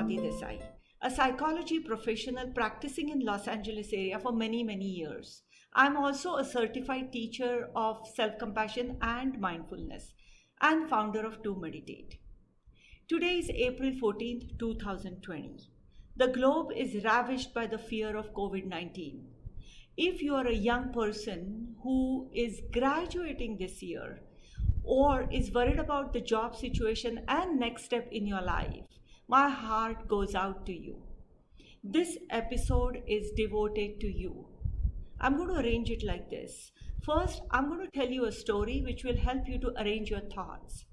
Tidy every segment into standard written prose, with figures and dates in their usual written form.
Swati Desai, a psychology professional practicing in Los Angeles area for many years. I'm also a certified teacher of self-compassion and mindfulness and founder of To Meditate. Today is April 14th, 2020. The globe is ravished by the fear of COVID 19. If you are a young person who is graduating this year or is worried about the job situation and next step in your life, my heart goes out to you. This episode is devoted to you. I'm going to arrange it like this. First, I'm going to tell you a story which will help you to arrange your thoughts.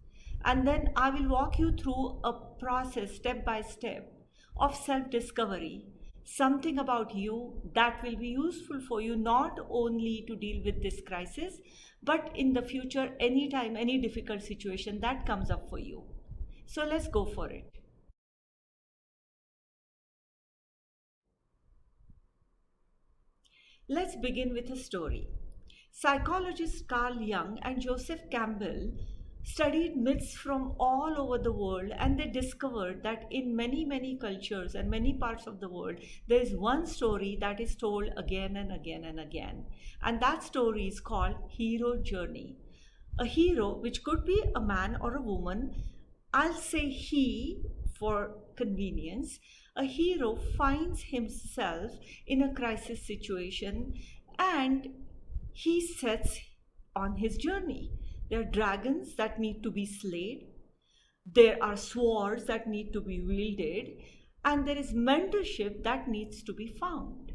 And then I will walk you through a process step by step of self discovery, something about you that will be useful for you not only to deal with this crisis, but in the future, anytime, any difficult situation that comes up for you. So let's go for it. Let's begin with a story. Psychologists Carl Jung and Joseph Campbell studied myths from all over the world, and they discovered that in many cultures and many parts of the world there is one story that is told again and again and again, and that story is called hero journey. A hero, which could be a man or a woman, I'll say he for convenience. A hero finds himself in a crisis situation and he sets on his journey. There are dragons that need to be slayed, there are swords that need to be wielded, and there is mentorship that needs to be found.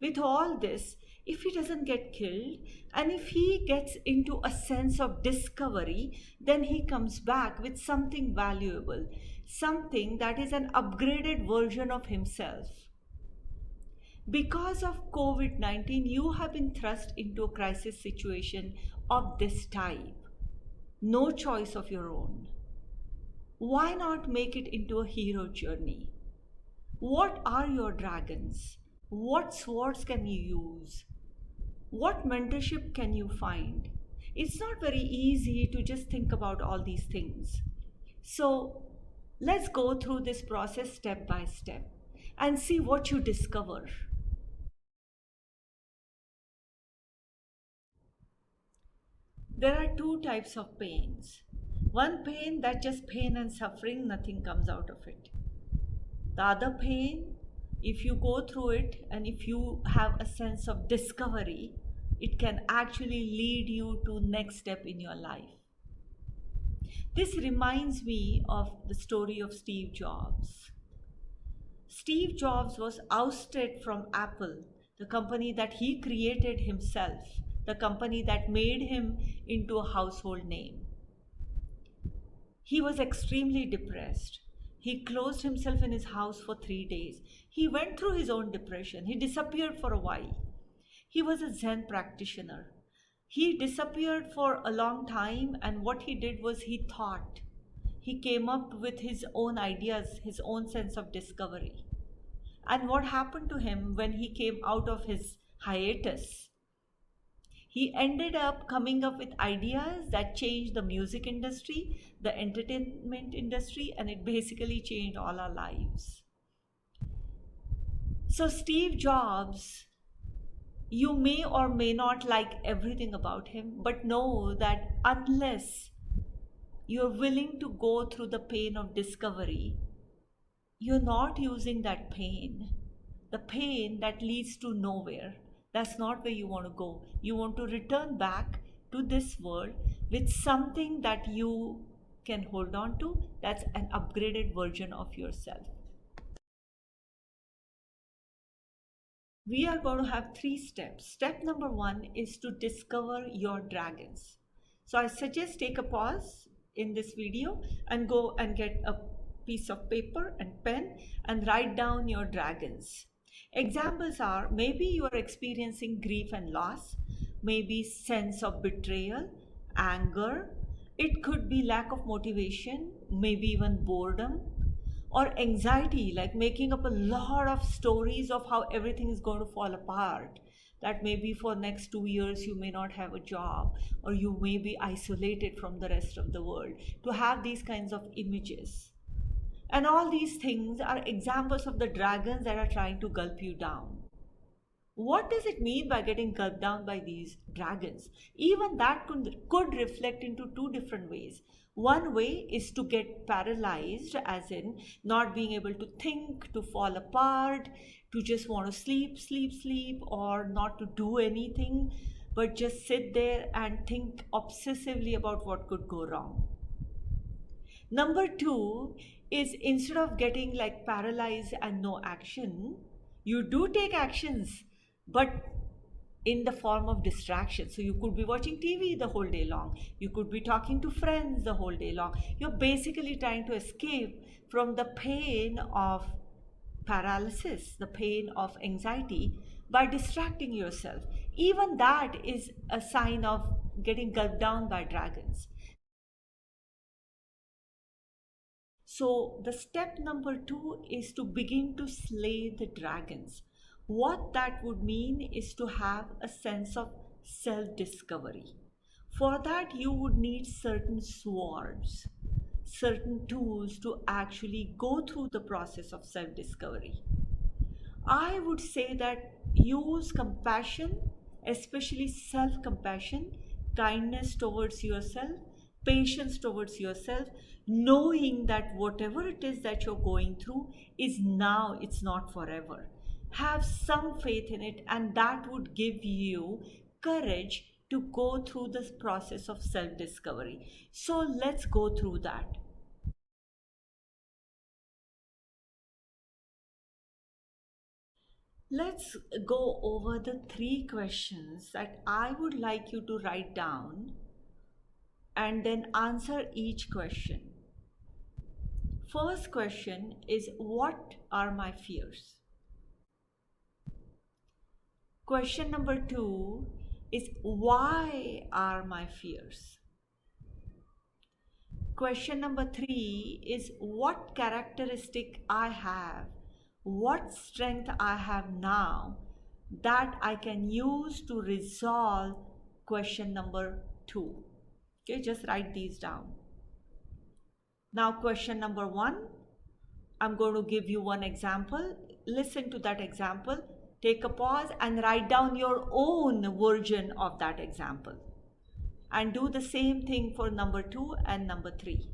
With all this, if he doesn't get killed and if he gets into a sense of discovery, then he comes back with something valuable, something that is an upgraded version of himself. Because of COVID 19, you have been thrust into a crisis situation of this type. No choice of your own. Why not make it into a hero journey? What are your dragons? What swords can you use? What mentorship can you find? It's not very easy to just think about all these things. So let's go through this process step by step and see what you discover. There are two types of pains. One pain that just pain and suffering, nothing comes out of it. The other pain, if you go through it and if you have a sense of discovery, it can actually lead you to next step in your life. This reminds me of the story of Steve Jobs. Steve Jobs was ousted from Apple, the company that he created himself, the company that made him into a household name. He was extremely depressed. He closed himself in his house for 3 days. He went through his own depression. He disappeared for a while. He was a Zen practitioner. He disappeared for a long time, and what he did was he thought. He came up with his own ideas, his own sense of discovery. And what happened to him when he came out of his hiatus? He ended up coming up with ideas that changed the music industry, the entertainment industry, and it basically changed all our lives. So Steve Jobs, you may or may not like everything about him, but know that unless you're willing to go through the pain of discovery, you're not using that pain, the pain that leads to nowhere. That's not where you want to go. You want to return back to this world with something that you can hold on to, that's an upgraded version of yourself. We are going to have 3 steps. Step number 1 is to discover your dragons. So I suggest take a pause in this video and go and get a piece of paper and pen and write down your dragons. Examples are, maybe you are experiencing grief and loss, maybe sense of betrayal, anger. It could be lack of motivation, maybe even boredom, or anxiety, like making up a lot of stories of how everything is going to fall apart. That maybe for next 2 years you may not have a job, or you may be isolated from the rest of the world. To have these kinds of images. And all these things are examples of the dragons that are trying to gulp you down. What does it mean by getting gulped down by these dragons? Even that could reflect into two different ways. One way is to get paralyzed, as in not being able to think, to fall apart, to just want to sleep, sleep, sleep, or not to do anything, but just sit there and think obsessively about what could go wrong. Number two is, instead of getting like paralyzed and no action, you do take actions, but in the form of distraction. So you could be watching TV the whole day long. You could be talking to friends the whole day long. You're basically trying to escape from the pain of paralysis, the pain of anxiety, by distracting yourself. Even that is a sign of getting gulped down by dragons. So, the step number two is to begin to slay the dragons. What that would mean is to have a sense of self discovery. For that, you would need certain swords, certain tools to actually go through the process of self discovery. I would say that use compassion, especially self compassion, kindness towards yourself, patience towards yourself, knowing that whatever it is that you're going through is now, it's not forever. Have some faith in it, and that would give you courage to go through this process of self discovery. So let's go through that. Let's go over the three questions that I would like you to write down and then answer each question. First question is, what are my fears? Question number two is, why are my fears? Question number three is, what characteristic I have, what strength I have now that I can use to resolve question number two. Okay, just write these down. Now, question number one, I'm going to give you one example. Listen to that example, take a pause and write down your own version of that example. And do the same thing for number two and number three.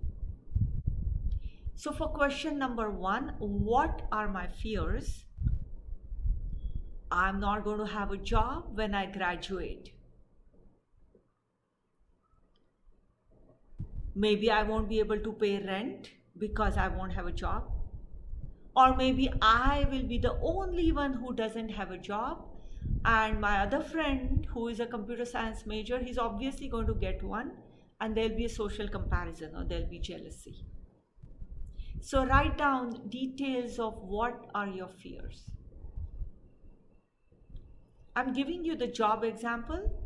So for question number one, what are my fears? I'm not going to have a job when I graduate. Maybe I won't be able to pay rent because I won't have a job. Or maybe I will be the only one who doesn't have a job, and my other friend who is a computer science major, he's obviously going to get one, and there'll be a social comparison or there'll be jealousy. So write down details of what are your fears. I'm giving you the job example.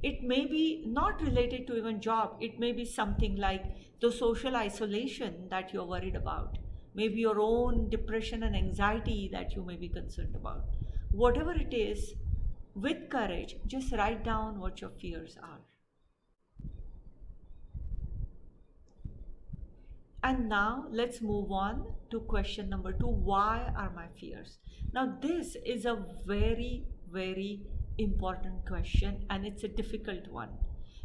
It may be not related to even job. It may be something like the social isolation that you're worried about. Maybe your own depression and anxiety that you may be concerned about. Whatever it is, with courage, just write down what your fears are. And now let's move on to question number two. Why are my fears? Now this is a very, very important question, and it's a difficult one.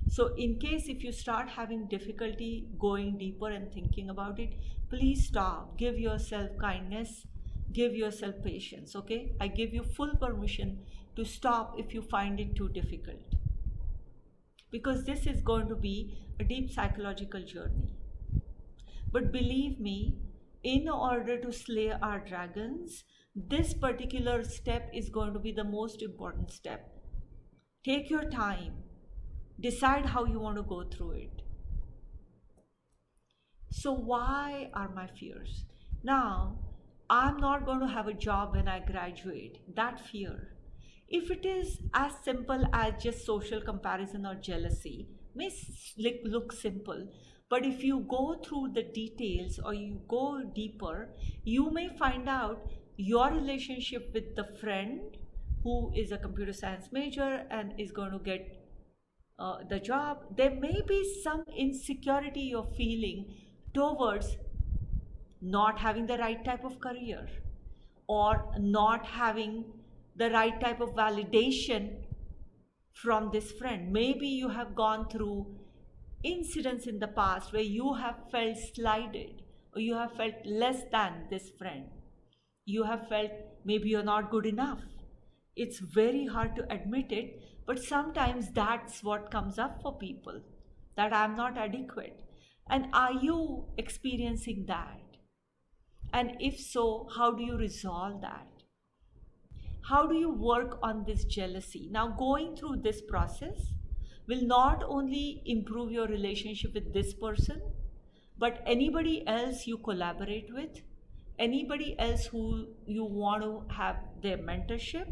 So in case if you start having difficulty going deeper and thinking about it, please stop. Give yourself kindness, give yourself patience, okay? I give you full permission to stop if you find it too difficult. Because this is going to be a deep psychological journey. But believe me, in order to slay our dragons, this particular step is going to be the most important step. Take your time. Decide how you want to go through it. So why are my fears? Now, I'm not going to have a job when I graduate. That fear. If it is as simple as just social comparison or jealousy, may look simple, but if you go through the details or you go deeper, you may find out your relationship with the friend who is a computer science major and is going to get the job. There may be some insecurity you're feeling towards not having the right type of career, or not having the right type of validation from this friend. Maybe you have gone through incidents in the past where you have felt slighted, or you have felt less than this friend. You have felt maybe you're not good enough. It's very hard to admit it, but sometimes that's what comes up for people, that I'm not adequate. And are you experiencing that? And if so, how do you resolve that? How do you work on this jealousy? Now, going through this process will not only improve your relationship with this person, but anybody else you collaborate with, anybody else who you want to have their mentorship,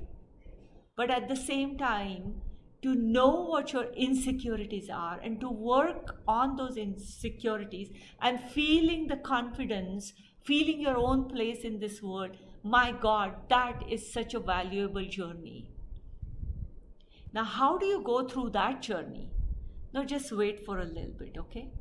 but at the same time, to know what your insecurities are and to work on those insecurities and feeling the confidence, feeling your own place in this world. My God, that is such a valuable journey. Now, how do you go through that journey? Now, just wait for a little bit, okay?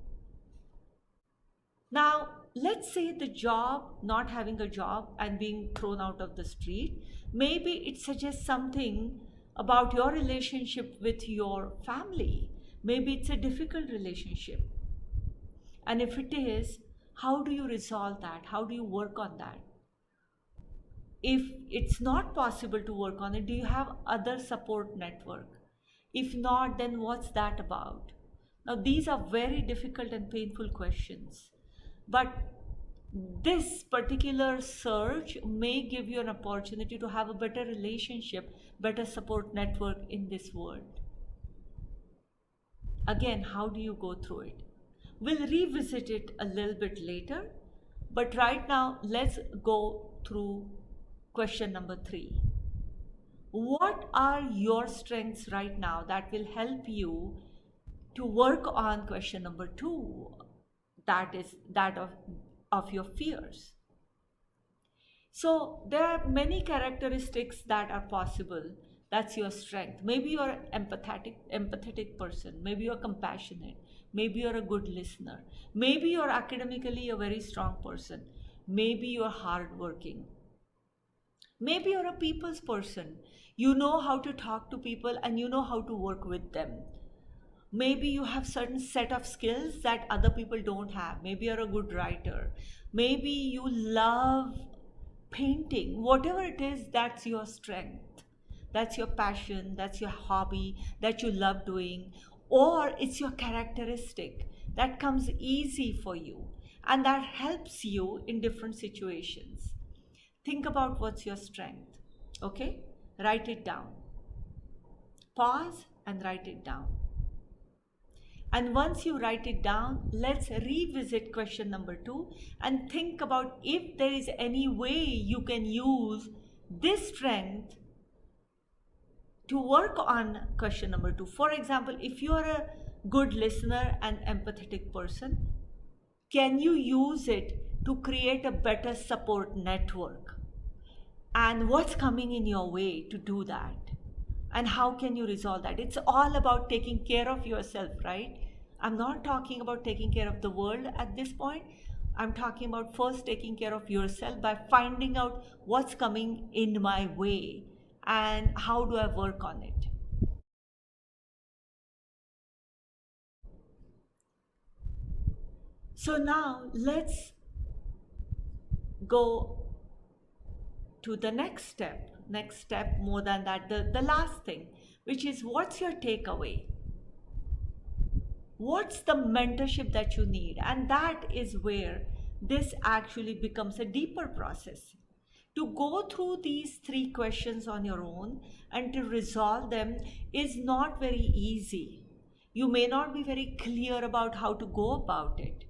Now, let's say the job, not having a job and being thrown out of the street, maybe it suggests something about your relationship with your family. Maybe it's a difficult relationship. And if it is, how do you resolve that? How do you work on that? If it's not possible to work on it, do you have other support network? If not, then what's that about? Now, these are very difficult and painful questions. But this particular search may give you an opportunity to have a better relationship, better support network in this world. Again, how do you go through it? We'll revisit it a little bit later, but right now, let's go through question number 3. What are your strengths right now that will help you to work on question number 2? That is that of your fears. So there are many characteristics that are possible. That's your strength. Maybe you're an empathetic person. Maybe you're compassionate. Maybe you're a good listener. Maybe you're academically a very strong person. Maybe you're hardworking. Maybe you're a people's person. You know how to talk to people and you know how to work with them. Maybe you have certain set of skills that other people don't have. Maybe you're a good writer. Maybe you love painting. Whatever it is, that's your strength. That's your passion. That's your hobby that you love doing. Or it's your characteristic that comes easy for you and that helps you in different situations. Think about what's your strength. Okay? Write it down. Pause and write it down. And once you write it down, let's revisit question number 2 and think about if there is any way you can use this strength to work on question number 2. For example, if you are a good listener and empathetic person, can you use it to create a better support network? And what's coming in your way to do that? And how can you resolve that? It's all about taking care of yourself, right? I'm not talking about taking care of the world at this point. I'm talking about first taking care of yourself by finding out what's coming in my way and how do I work on it. So now let's go to the next step more than that, the last thing, which is what's your takeaway? What's the mentorship that you need? And that is where this actually becomes a deeper process. To go through these 3 questions on your own and to resolve them is not very easy. You may not be very clear about how to go about it.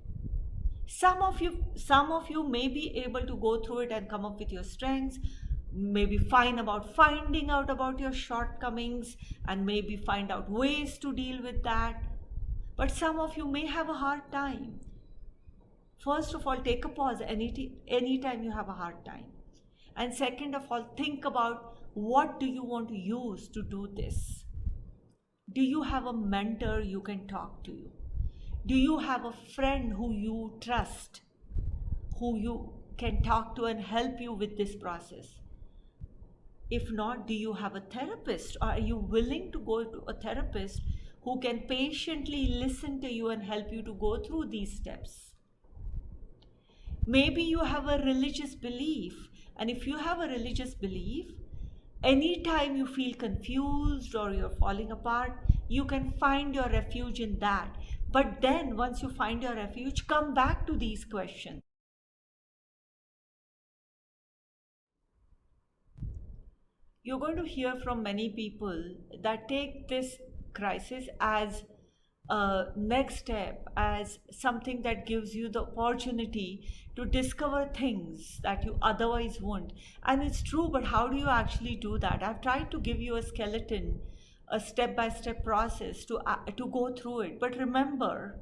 Some of you may be able to go through it and come up with your strengths, maybe finding out about your shortcomings and maybe find out ways to deal with that. But some of you may have a hard time. First of all, take a pause anytime you have a hard time. And second of all, think about what do you want to use to do this? Do you have a mentor you can talk to? Do you have a friend who you trust, who you can talk to and help you with this process? If not, do you have a therapist? Or are you willing to go to a therapist who can patiently listen to you and help you to go through these steps? Maybe you have a religious belief, and if you have a religious belief, anytime you feel confused or you're falling apart, you can find your refuge in that. But then, once you find your refuge, come back to these questions. You're going to hear from many people that take this crisis as a next step, as something that gives you the opportunity to discover things that you otherwise won't. And it's true, but how do you actually do that? I've tried to give you a skeleton, a step by step process to go through it. But remember,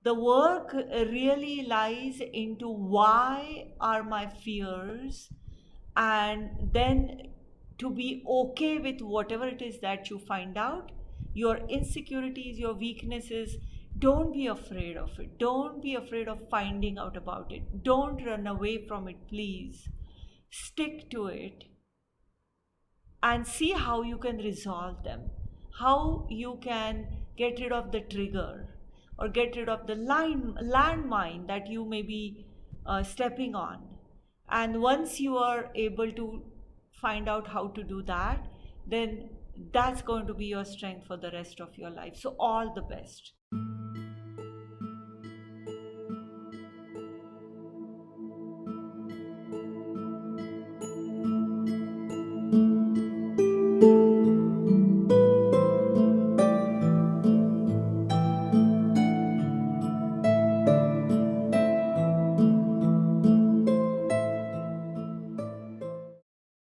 the work really lies into why are my fears, and then to be okay with whatever it is that you find out, your insecurities, your weaknesses. Don't be afraid of it. Don't be afraid of finding out about it. Don't run away from it, please. Stick to it and see how you can resolve them, how you can get rid of the trigger or get rid of the landmine that you may be stepping on. And once you are able to find out how to do that, then that's going to be your strength for the rest of your life. So, all the best.